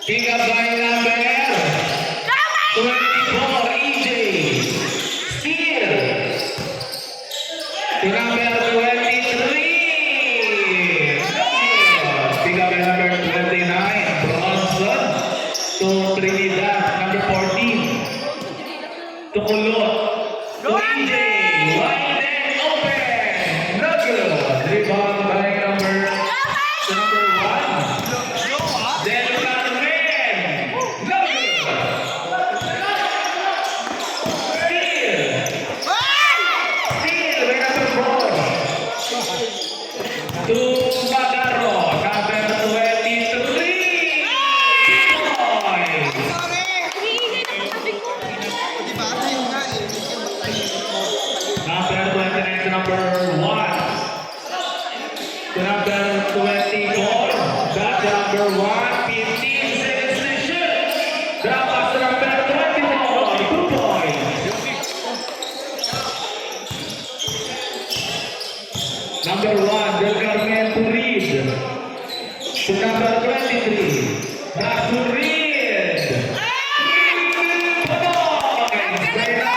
Pick up by number 24, EJ. Steal. To number 23. Pick up by number 29, Bronson. To Trinidad, number 14. To Kulot. To EJ. Wide and open. No good. Rebound by number 1. Then Carmen. No good. Steal by number 4. To Magarro, number 23. Points. Number 29 to number 1. To number 24. That's number 1. 15 seconds to shoot. Drop pass to number 24. 2 points. Number 1. Del Carmen to Reed. To number 23. Back to Reed. Points. By number 4.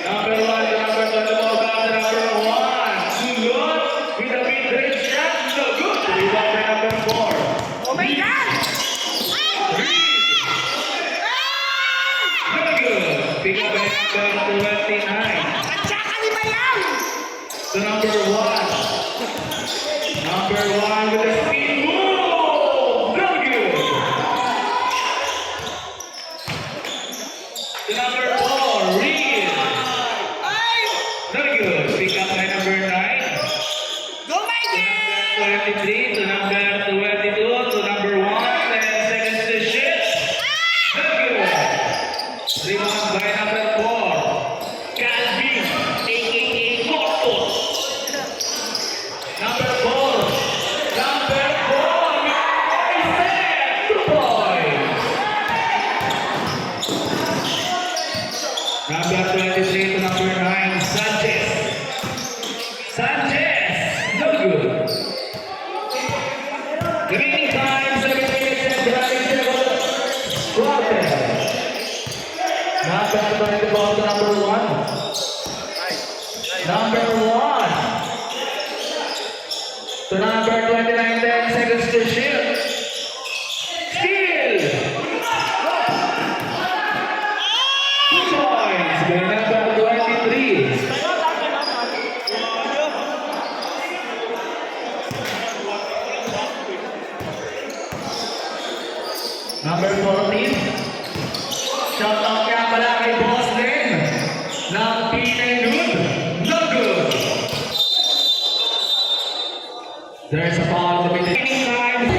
Number 1 to number 24, back to number 1. Good. With a mid-range shot. No good. Rebound by number 4. Oh my God! No good. Pick up by number 29. Tsaka ni Bayaw! To number 1. Number 1 with a speed move. No good. To number 4, Reed. Ay! No good. Pick up by number 9. Go Mikey! 23 to number 22 to number 1. 10 seconds to shoot. No good. Rebound by number 4. Calvin, aka Corpus. Number 4. Number 4. Set. 2 points. Number 23 to number 9. Sanchez. Sanchez. No good. Remaining time, 7 minutes and 30 seconds. Quarter. Number 24 to number 1. Number 1. To number 29, 10 seconds to shoot. Steal. 2 points by number 23. Number 14. Shout out kaya pala kay Boss Len ng Pinay Nude. No good. There's a foul to be taken time.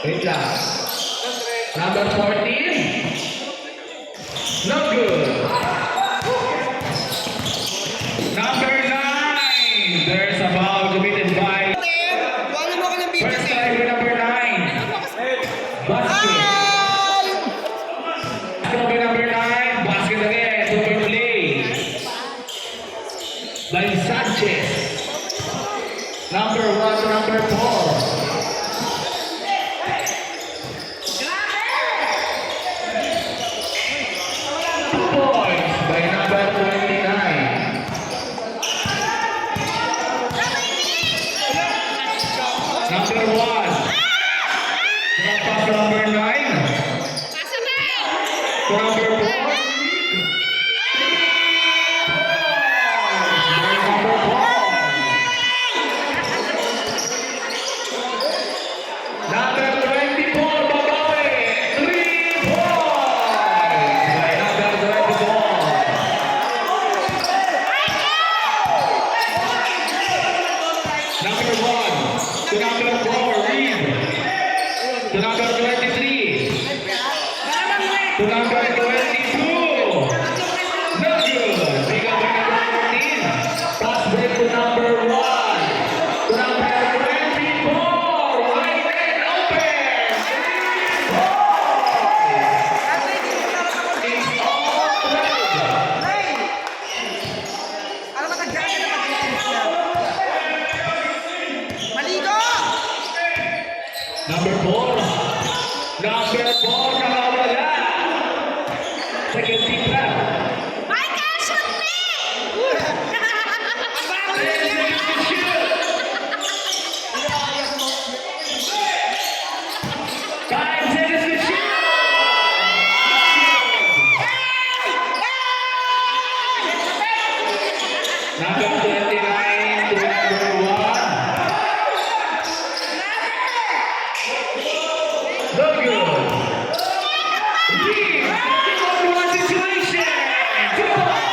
Wait lang. Number 14. No good. Number 9. There's a foul committed by Wala mo ka ng video. first time with number 9. Basket. Ay! By number 9. Basket again. Super play. By Sanchez. Number 1 to number 4. Points by number 29. Number 1. Drop pass to number 9. To number 4. By number 4. Number 24, Babawi. 3 points by number 24. Number 1 to number 4, Reed. To number 23. To number 22. No good. Pick up by number 14. Pass break to number 1. To number 24. Wide and open. Number 4, nakawala. Second team trap. Michael, shoot me! 10 seconds to shoot. 5 seconds to shoot. Number 29 to number 1. No good. Lead. 1-1 situation. 2 points.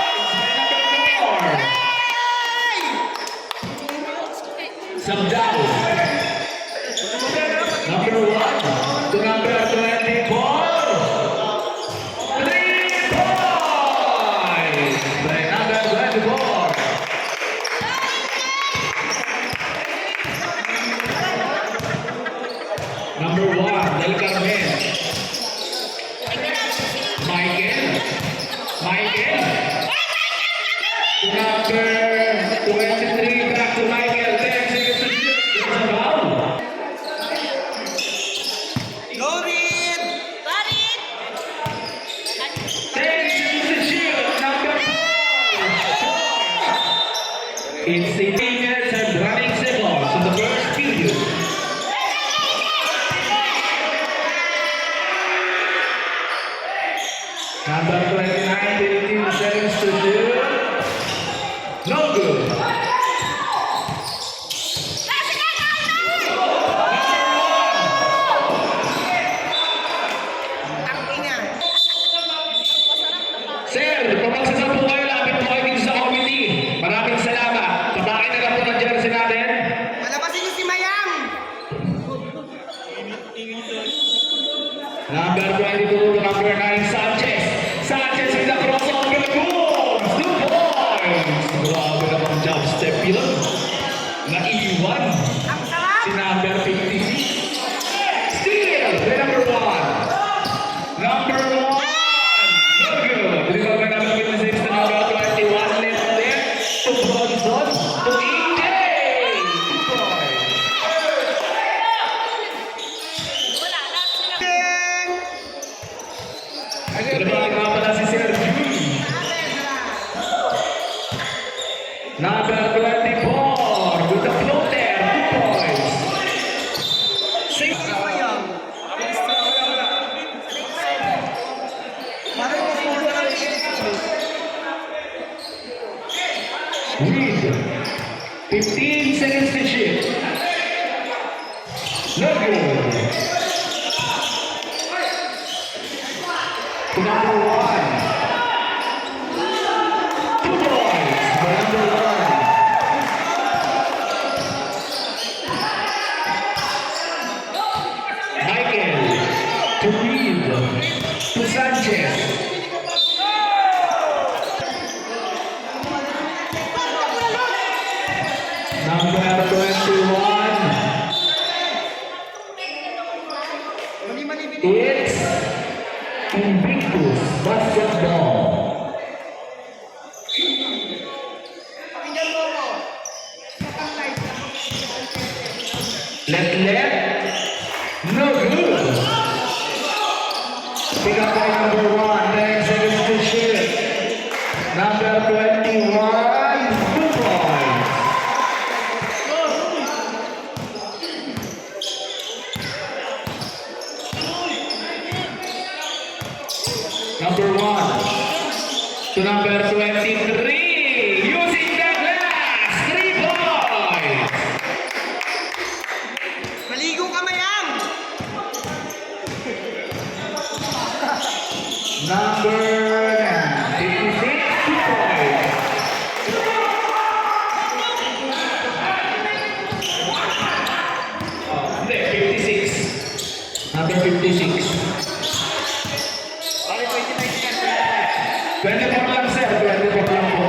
Some down. Number 1 to number 24. 3 points. By number 24. Number 1, Del Carmen. Michael. Number 23, back to Michael. 10 seconds to shoot. There's a foul. Go, Reed! 10 seconds to shoot. Number 4. It's 18 minutes and running seconds in the first period. Number 29, 18 seconds to shoot. No good. Number 1. Ang ina. Sir, kung magsasabi po kayo, lapit po kayo dito sa committee. Maraming salamat. Patakin na lang po ng jersey natin. Palabasin niyo si Mayang! Number 22, number 9, Sanchez. Sanchez with the crossover goals. 2 points. Grabe namang jump step yun. Naiwan. Ang sarap! Si number 56. Steal. The number 1. Number 1. No good. Remember number 56 to number 21. Left there. To Bronson. To AJ. 2 points. Pinabalik nga pala si Sir Jun. Number 24 with the floater, 2 points. 6. Mayang. Parang mas muna ng Reed. 15 seconds to shoot. No good. To number 1. 2 points for number 1. Michael. To Reed. To Sanchez. Number 21. It's Invictus Basketball. Let. No good. Pick up by number 1. 9 seconds to shoot. Number 21. 2 points. Number 1 to number 23, using the glass, 3 points. Maligo ka, Mayang! Number 56, 2 points. Hindi, 56. Number 56. 24 lang sir, 24 lang po.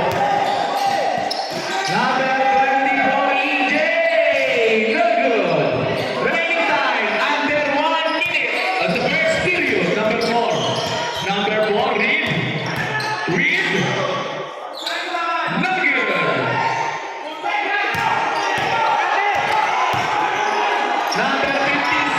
Number 24, EJ! No good! Remaining time, under 1 minute of the first period. Number 4. Number 4, Reed. Reed. No good! Number 56.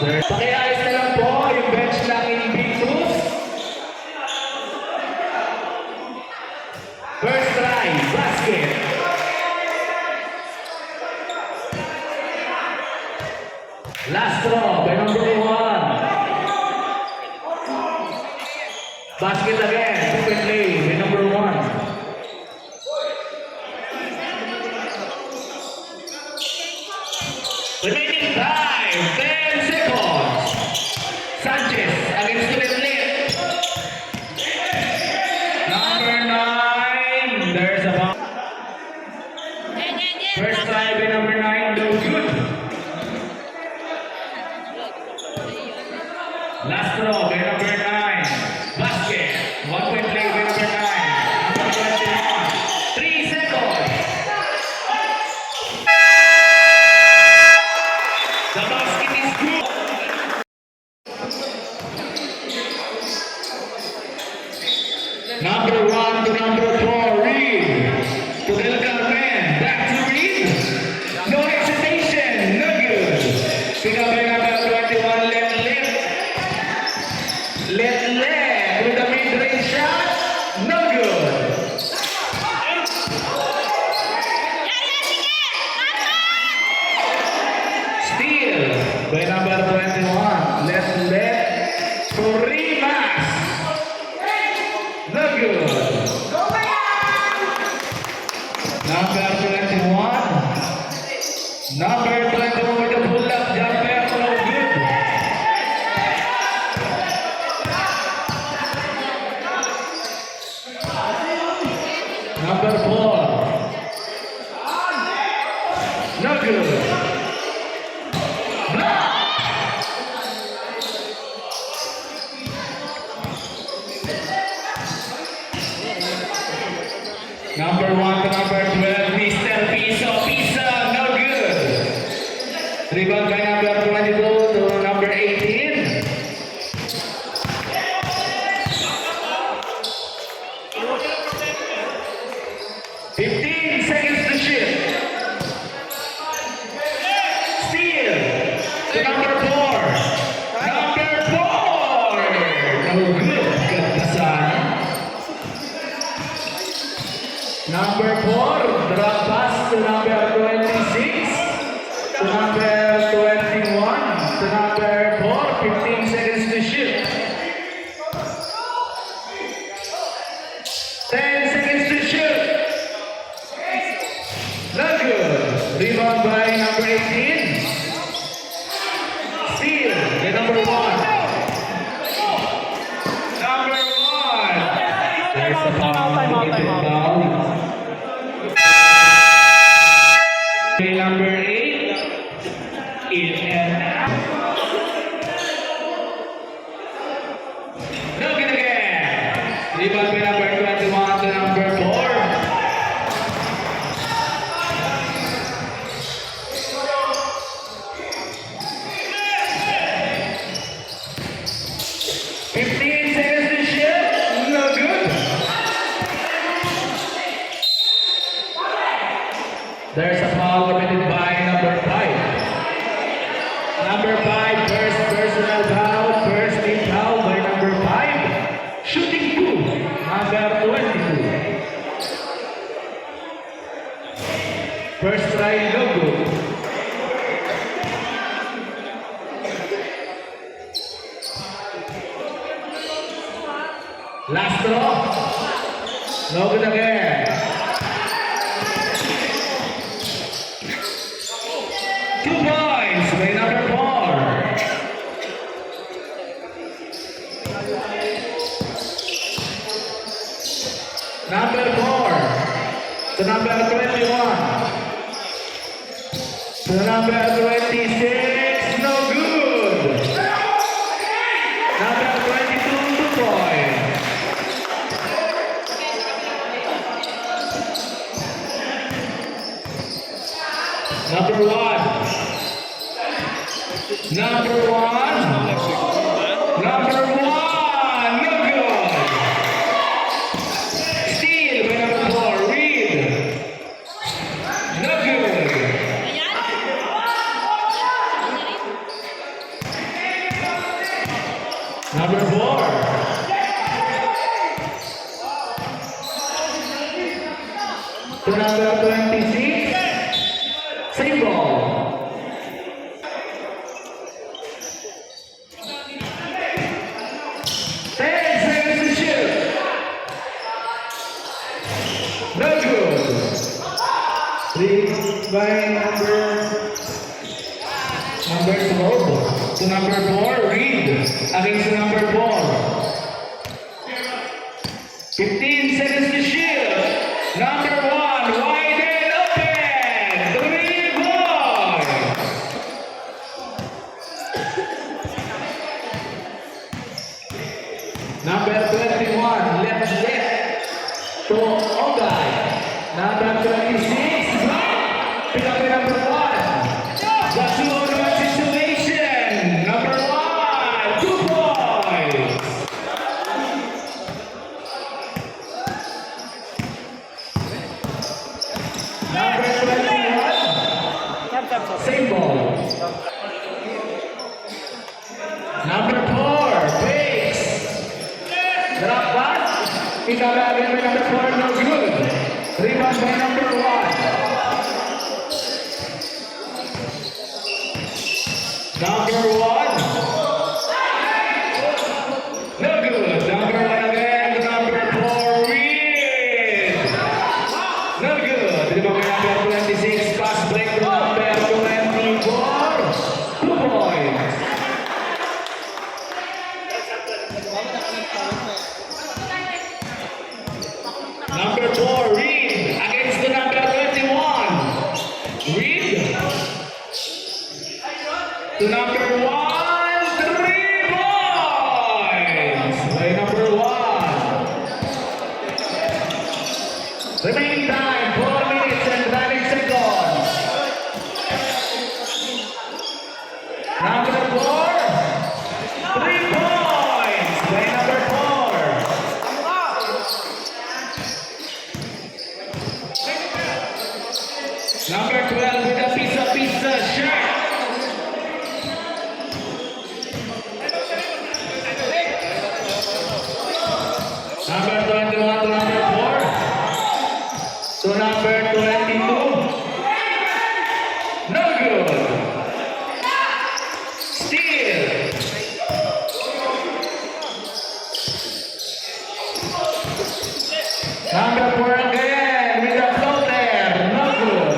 Pakiayos na lang po yung bench ng Invictus. First try, basket. Last throw by number 1. Basket again, open play by number 1. Remaining time, 10 seconds. Sanchez against Student Lit. Number 9, there's a bounce. First try by number 9, no good. Last throw by number 9, basket. 1 point play by number 9. Number 21, 3 seconds. The basket is good. Number 1 to number 4, Reed. To Del Carmen, back to Reed. No hesitation, no good. Pick up by number 21, Let Lip. Let Lip with a mid-range shot, no good. Steal by number 21, Let Lip. To Rimas. No good. Number 21. Number 21 with the pull-up jumper. No good. Number 4. No good. Block. Number 1 to number 12, Mr. Piso. Piso, no good. Rebound by number 22 to number 18. Fifteen seconds to shoot. Steal to number 4. Number 4. No good. Gatasan. Number 4, drop pass to number 26, to number 21, to number 4, 15 seconds to shoot. 10 seconds to shoot. No good. Rebound by number 18. Steal by number 1. Number 1. There's a foul. Number 8, in and out. No good again. Rebound by number 21 to number 4. Fifteen seconds to shoot. No good. There's a foul committed by number 5. Number 5, first personal foul, first team foul by number 5. Shooting 2, number 22. First try, no good. Last throw, no good again. By number 4. Number 4 to number 21. To number 26, no good. Number 22, 2 points. Number 1. Number 1. Number 1. No good. Steal by number 4. Reed. No good. Number 4. To number 26. Same ball. 10 seconds to shoot. No good. 3 by number 12. To number 4, Reed. Against number 4. 15 seconds to shoot. Number 1, wide and open. 3 points. Number 21, left to Ogay. Number 26, pick up number 1. The 2-on-1 situation. Number 1, 2 points. Number 21, same ball. Number 4, Bakes. Drop pass. Pick up again by number 4, no good. Rebound by number 1. Number 1. No good. Number 1 again. Number 4, Reed. No good. Rebound by number 26. Pass break to number 24. 2 points. Number 4, Reed, against the number 21. Reed. To number 1, 3 points. By number 1. Remaining time, 4 minutes and 30 seconds. Number 4, 3 points. By number 4. Number 12 with a pizza shirt. Number 21 to number 4. To number 22. No good. Steal. Number 4 again with a floater. No good.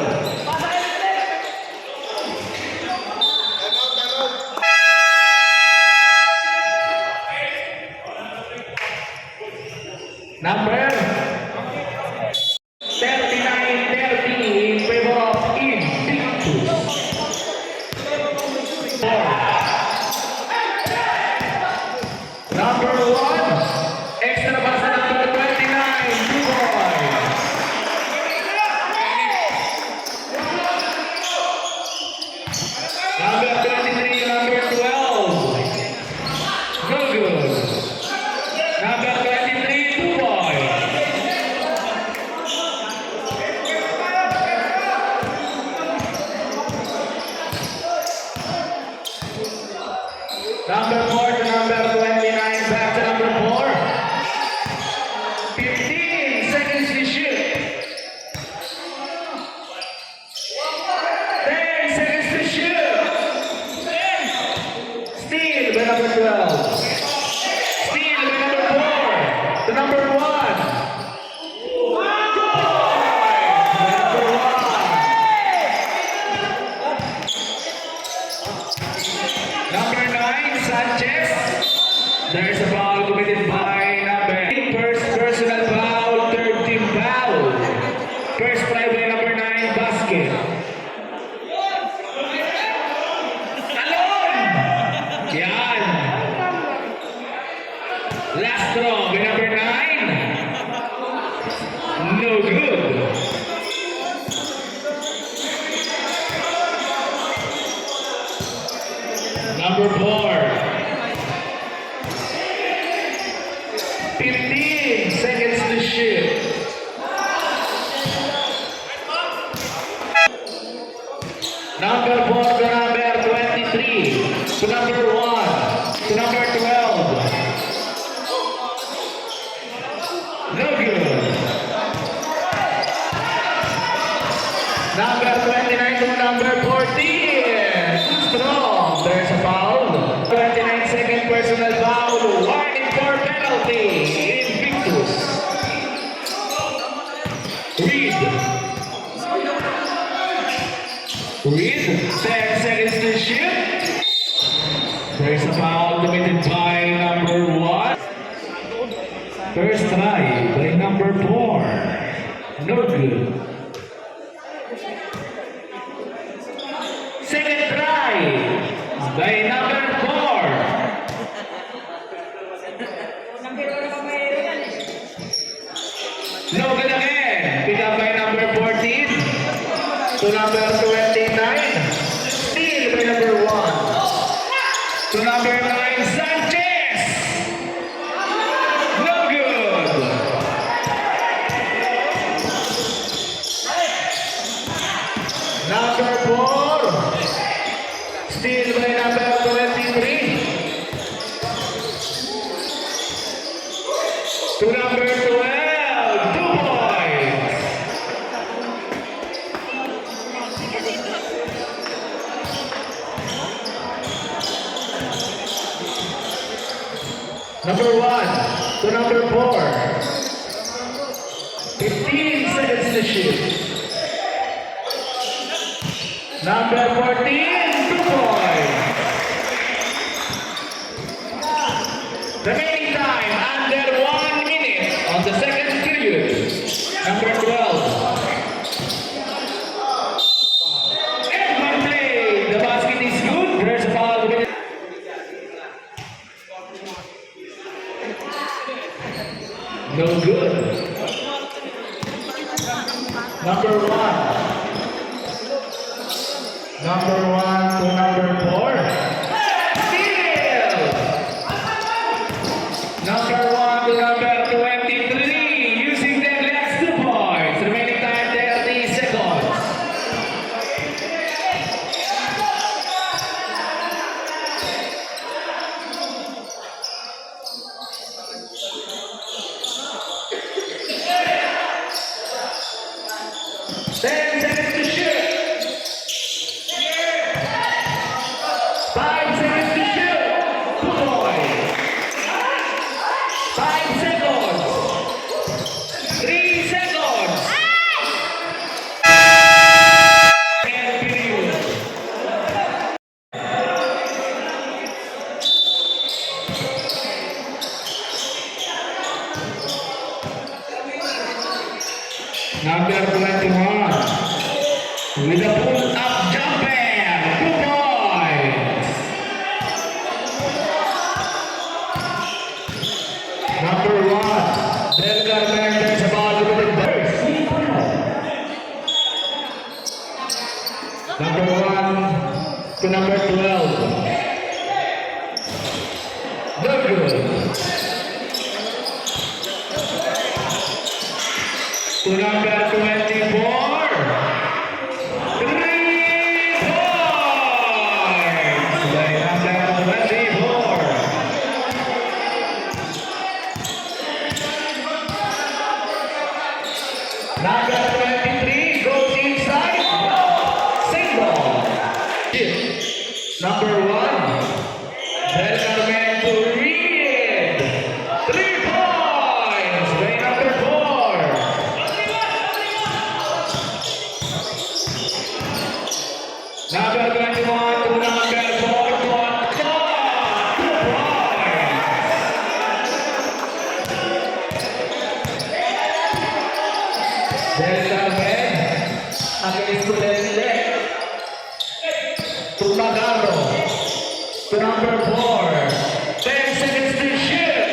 Number 39-30 in favor of Invictus. 4. Number 1, extra pass na number 29, 2 points. Number 23, number 12. No good. Number 23, 2 points. Number 4 to number 29, back to number 4. 15 seconds to shoot. 10 seconds to shoot. Steal by number 12. Steal by number 4. To number 1. Number 9, Sanchez. There's a foul committed by number 8. First personal foul, third team foul. First try by number 9, basket. Talon! Yan. Last throw by number 9. No good. Number 4. 15 seconds to shoot. Number 4 to number 23. To number 1. To number 12. There's a foul committed by number 1. First try by number 4. No good. Second try by number 4. No good again. Pick up by number 14 to number 29. Steal by number 1 to number 9, Sanchez. No good. Number 4. Steal by number 23 to number 12. 2 points. Number 1 to number 4. 15 seconds to shoot. Number 14, 2 points. Remaining time under 1 minute on the second period. Number 12. And one play. The basket is good. There's a foul. No good. Number 1. Number 1 to number 4. Steal! Number 1 to number 23. Using the last 2 points. Remaining time 30 seconds. Ten seconds to shoot. 5 seconds to shoot. 2 points. 5 seconds. 3 seconds. End period. Number 21 with a pull-up jumper. 2 points. Number 1, Delgar Mendes about with the burst. Number 1 to number 12. No good. To number 24. 3 points by number 24. Number 23 goes inside. Single. Number 1. Delgar to read. 3 points by number 4. Number 21 to number 4 to Atlanta. 2 points. Delgar against Tulende. To Magaro. To number 4. 10 seconds to shoot.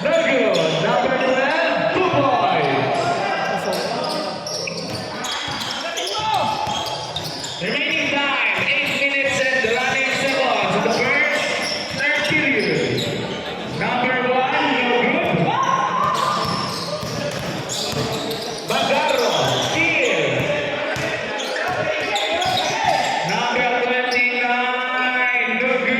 No good. Number 12. 2 points. Remaining time, 8 minutes and running seconds in the first third period. Number 1, no good. Magaro, steal. Number 29, no good.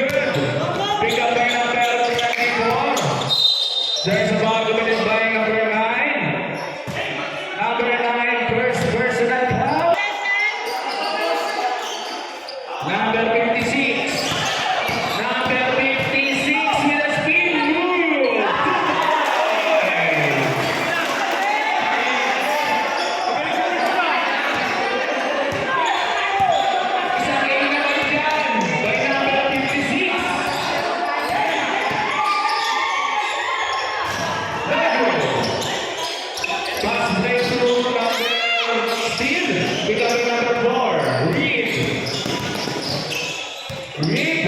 Reed.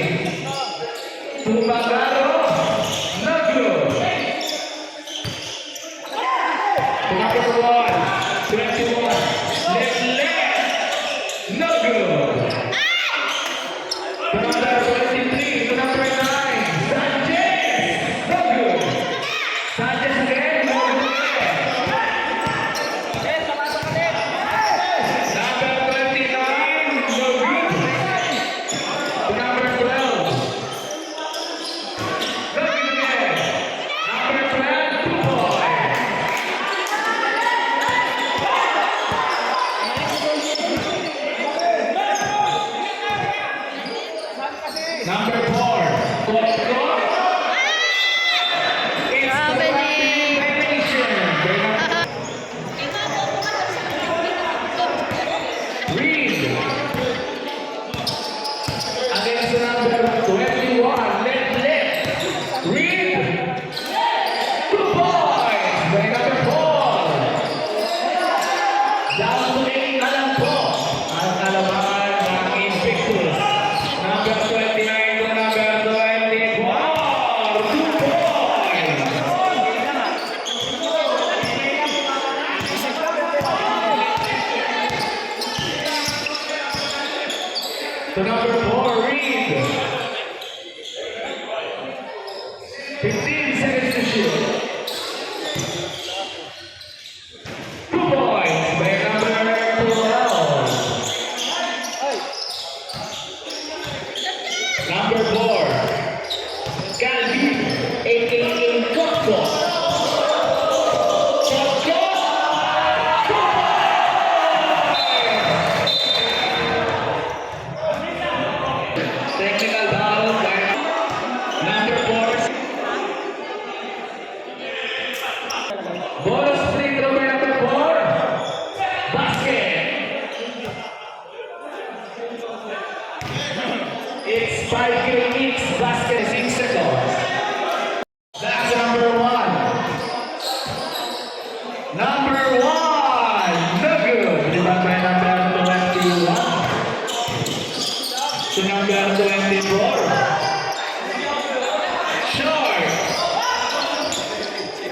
Tumagaro. Not good. To number 1. 21. Left. Not good. To number 23. To number 9. Sanchez. Not good. Sanchez again. No good. Number 29. No good. To number 12. No good again. Number 12. 2 points. Number 4. Costco. Grabe ni- Reed. Against the number 21. Left. Reed. 2 points. By number 4. Down to 8 na lang po. Ang kalabangan ng Invictus. Number 29 to number 24. 2 points. To number 4, Reed. 15 seconds to shoot. 2 points by number 12. Number 4, Calvin, a.k.a. Costco. Costco. Technical foul by number 4. Bonus free throw by number 4. Basket. It's 5 each basket 6 seconds. That's number 1. Number 1. No good. Rebound by number 21. To number 24. Short.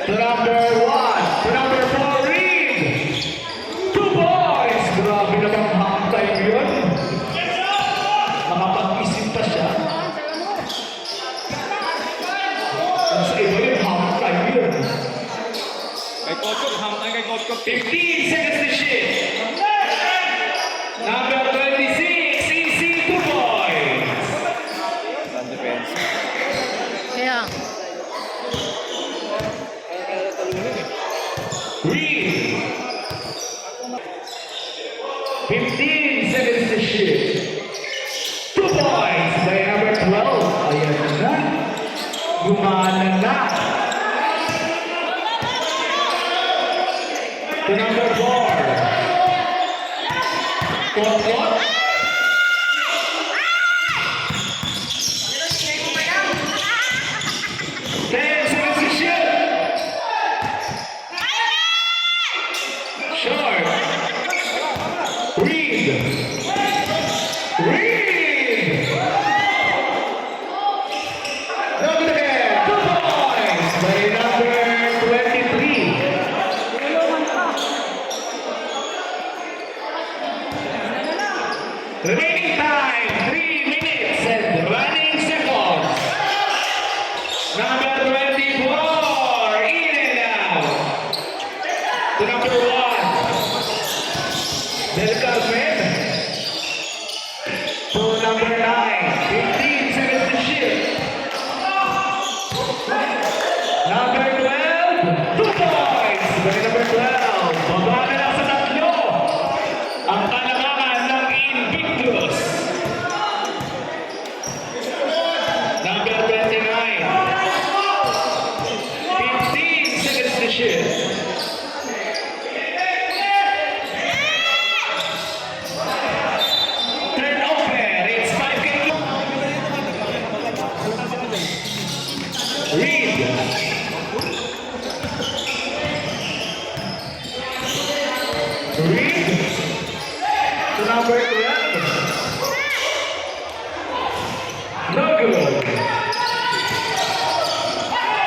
To number 1. To number 4, Reed. 2 points. Grabe naman half time yun. Makapag-isip pa siya. Sa iba yun, half time yun. Kay Kotkot, hamay kay Kotkot. 15 seconds to shoot. Number 26, easy 2 points. Ang defense. Kaya, Reed. 15 seconds to shoot. 2 points by number 12. Ayan na. Gumana na. To number 4. Kotkot. Ten seconds to shoot. Short. Reed. Reed. No good again. 2 points.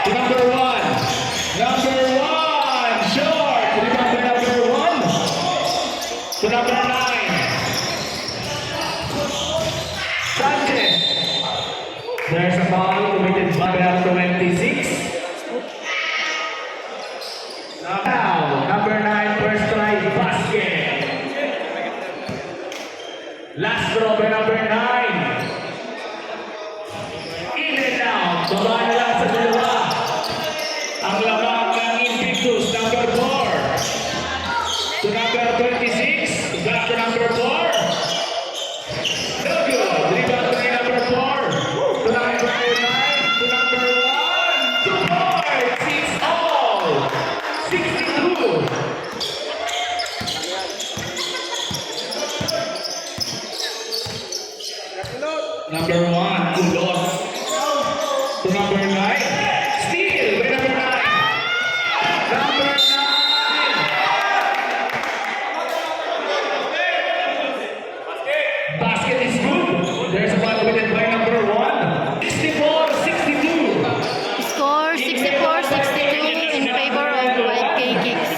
To number one. Number one. Short. Rebound by number one. To number nine. Sanchez. There's a foul committed by number 26. Now, number 9, first try, basket. Last throw by number 9. In and out. Baba na lang sa dalawa. Ang lamang ng Invictus, number 4. To number 26. Back to number 4. No good. Rebound by number 4. To number 9. To number 1. 2 points. 6 all. 62. Number 1, Ulos. To number 9. Steal by number 9. Number 9. Basket is good. There's a ball committed by number 1. 64-62. Score 64-62 in favor of YK Kicks.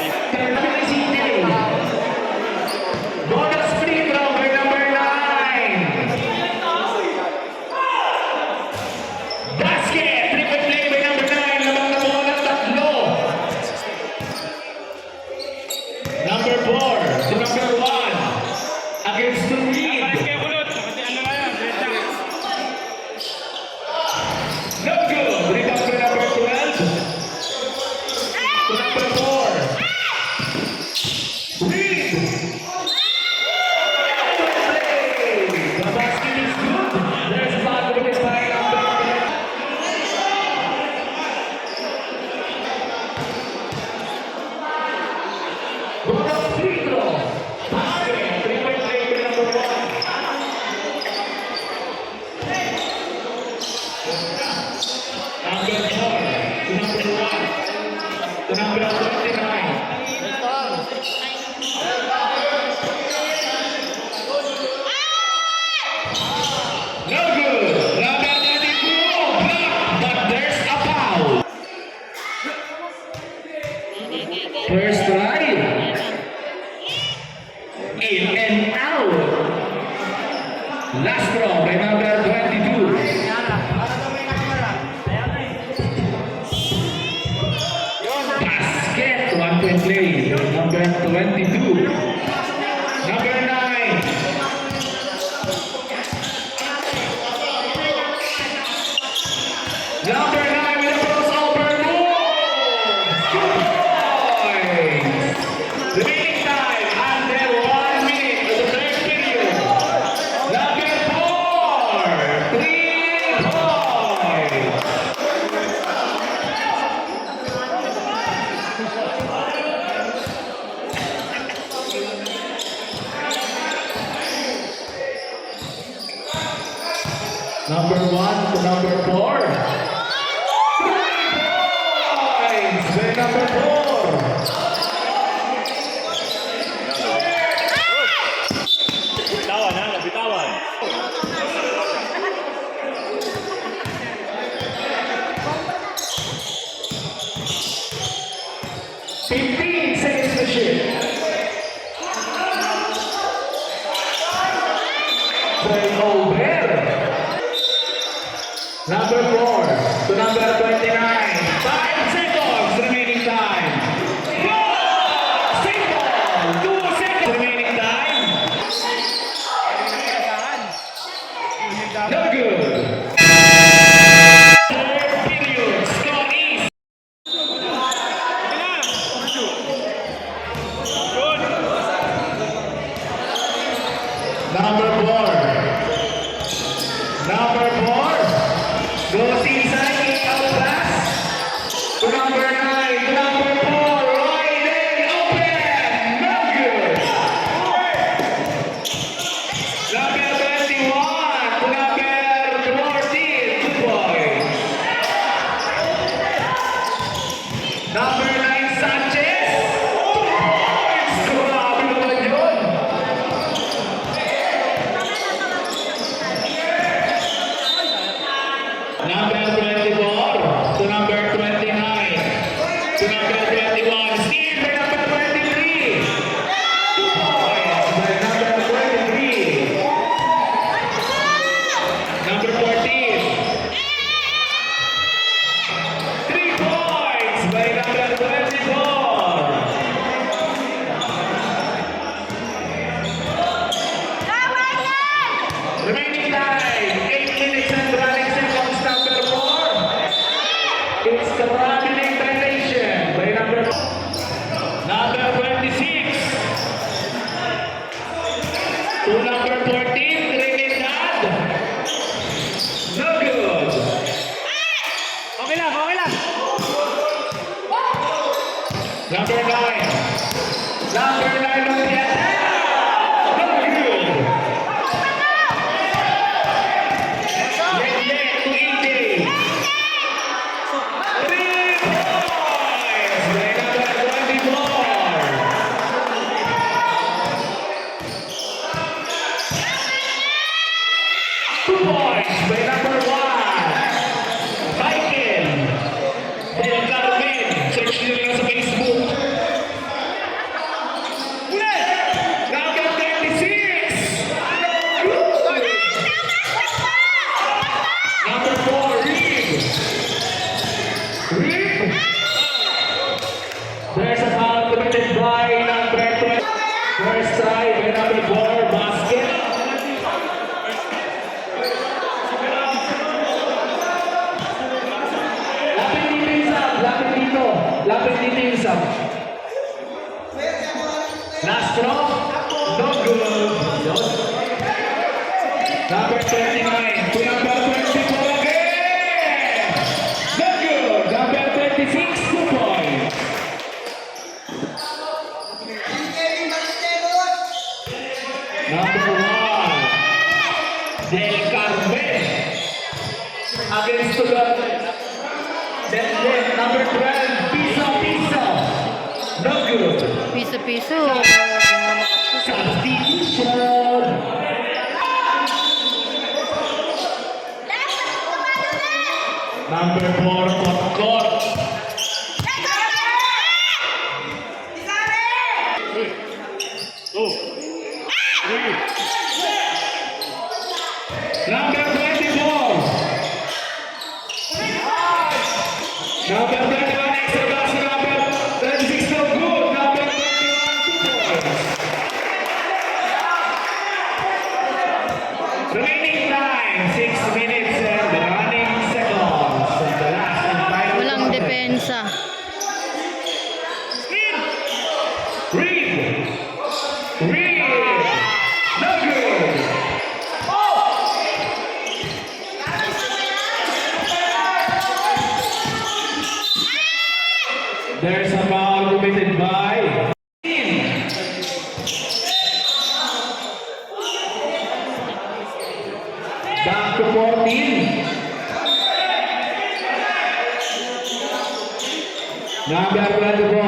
Bonus free throw by number 9. Basket! Triple play by number 9. Lamang na bola, tatlo. Number 4 to number 1. Against the lead. No good. Rebound by number 12. To number 4. Reed. The basket is good. There's a foul committed by number 12. Bonus free throw. Basket. Triple play by number 1. Number 4 to number 1. To number 29. No good. Number 32. Block, but there's a foul. First try. In and out. Last throw by number 22. Basket. 1 point play. Number 22. Number 9. Number 9 with a crossover move. 2 points. Remaining time under 1 minute of the third period. Number 4. 3 points. Number 1 to number 4. 3 points by number 4. Bitawan ha, bitawan. Fifteen seconds to shoot. Turn over. Number 4 to number 29. 5 seconds remaining time. Simple. 2 seconds remaining time. No good. Third period. Score is number 4. Number 4 goes inside, kick out pass to number 9, to number 4, right in, open, no good. Number 21 to number 14, 2 points. Number 9, Sanchez, 2 points. Grabe naman yun. Number 24 to number 29 to number 21. Steal by number 23. 2 points by number 23. Number 14. 3 points by number 24. Remaining time, 8 minutes and running seconds, number 4. It's the traveling translation by number 26. To number 14, Trinidad. No good. Okay lang, okay lang. Number 9. Number 9 on the attack. No good. Let to Indy. 3 points by number 24. Two points by number 1. Michael Del Carmen. Search nyo lang sa Facebook. Number 36. Number 4, Reed. Reed. There's a foul committed by number 20. First try by number 4, basket. Lapit dito yung sub. Lapit dito. Lapit dito yung sub. Last throw. No good. Number 29 to number 24 again. No good. Number 26, 2 points. Number 1, Del Carmen. Against the then number 12, Piso. No good. Piso-piso. Substitution. Number 4, Cotkot. Number 24. Number 21, extra pass. Number 36, no good. Number 21, 2 points. Remaining time, 6 minutes and running seconds. And the last and final Walang quarter. depensa. Reed. No good. There's a foul committed by back to 14. Number 24.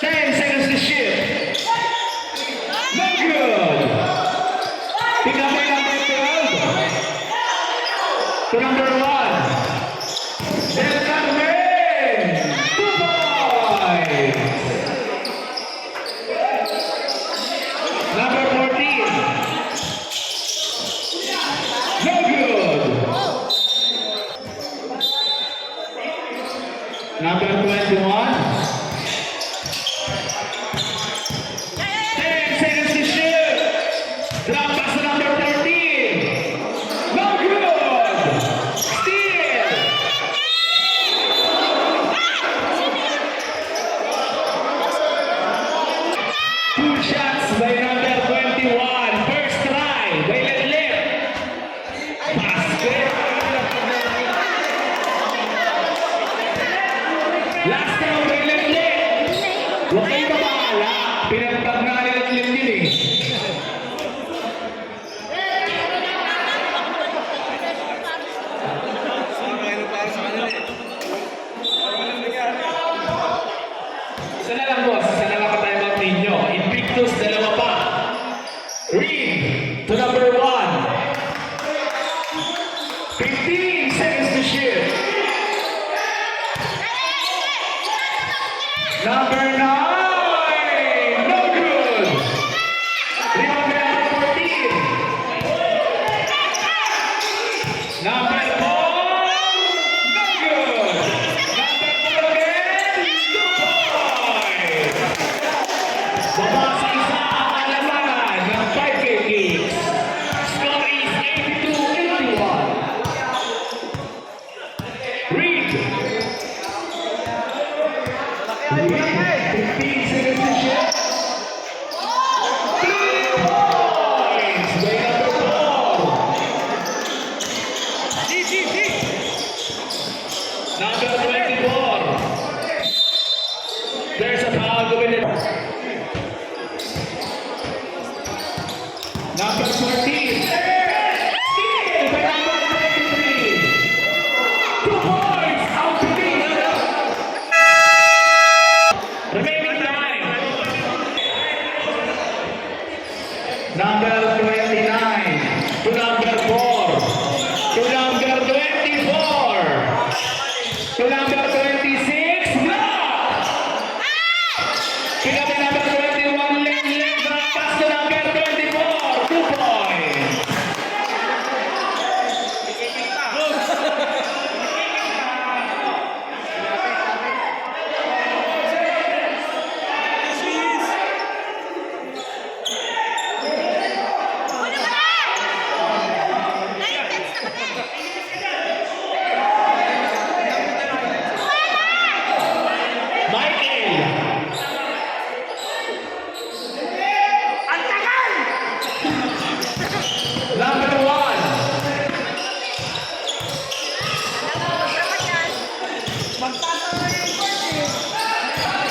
10 seconds to shoot. No good. Pick up by number 12. To number 1. Del Carmen. 2 points. Number 14. No good. Number 21. 10 seconds to shoot. Drop pass to number 13. No good. Steal. Two shots by number 21. First try by Ledlep. Basket. Last throw number 24. There's a foul committed. Number 14. Steal by number 23. 2 points out to me. Remaining time. Number 29 to number 4 to number 24 to number 26. Block. Pick up the number 21. Left pass to number 24. 2 points. Michael. Number 1.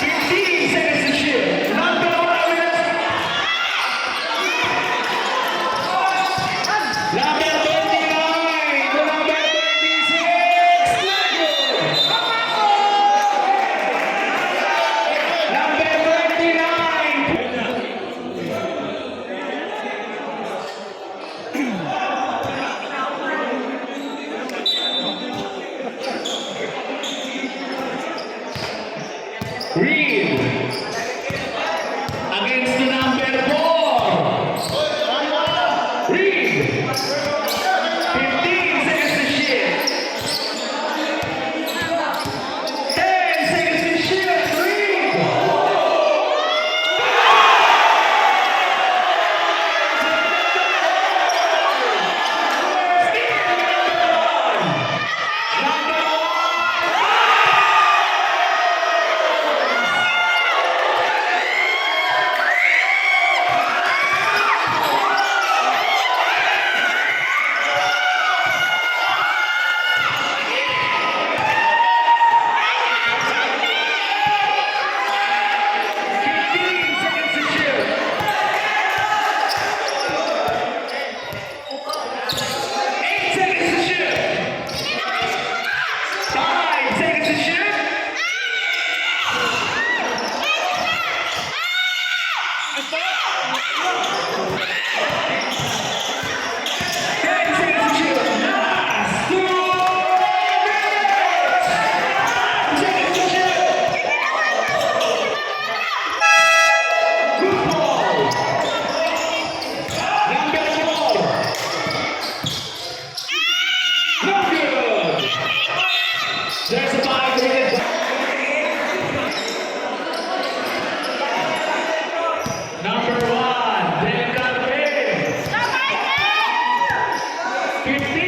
Fifteen seconds to shoot. Number 1. Number 29 to number 26. Number 29. Reed against the number 4. Reed. 15 seconds to shoot. 10 seconds to shoot. Reed. Number 1. There's a 5-minute. Number 1, Del Carmen. 15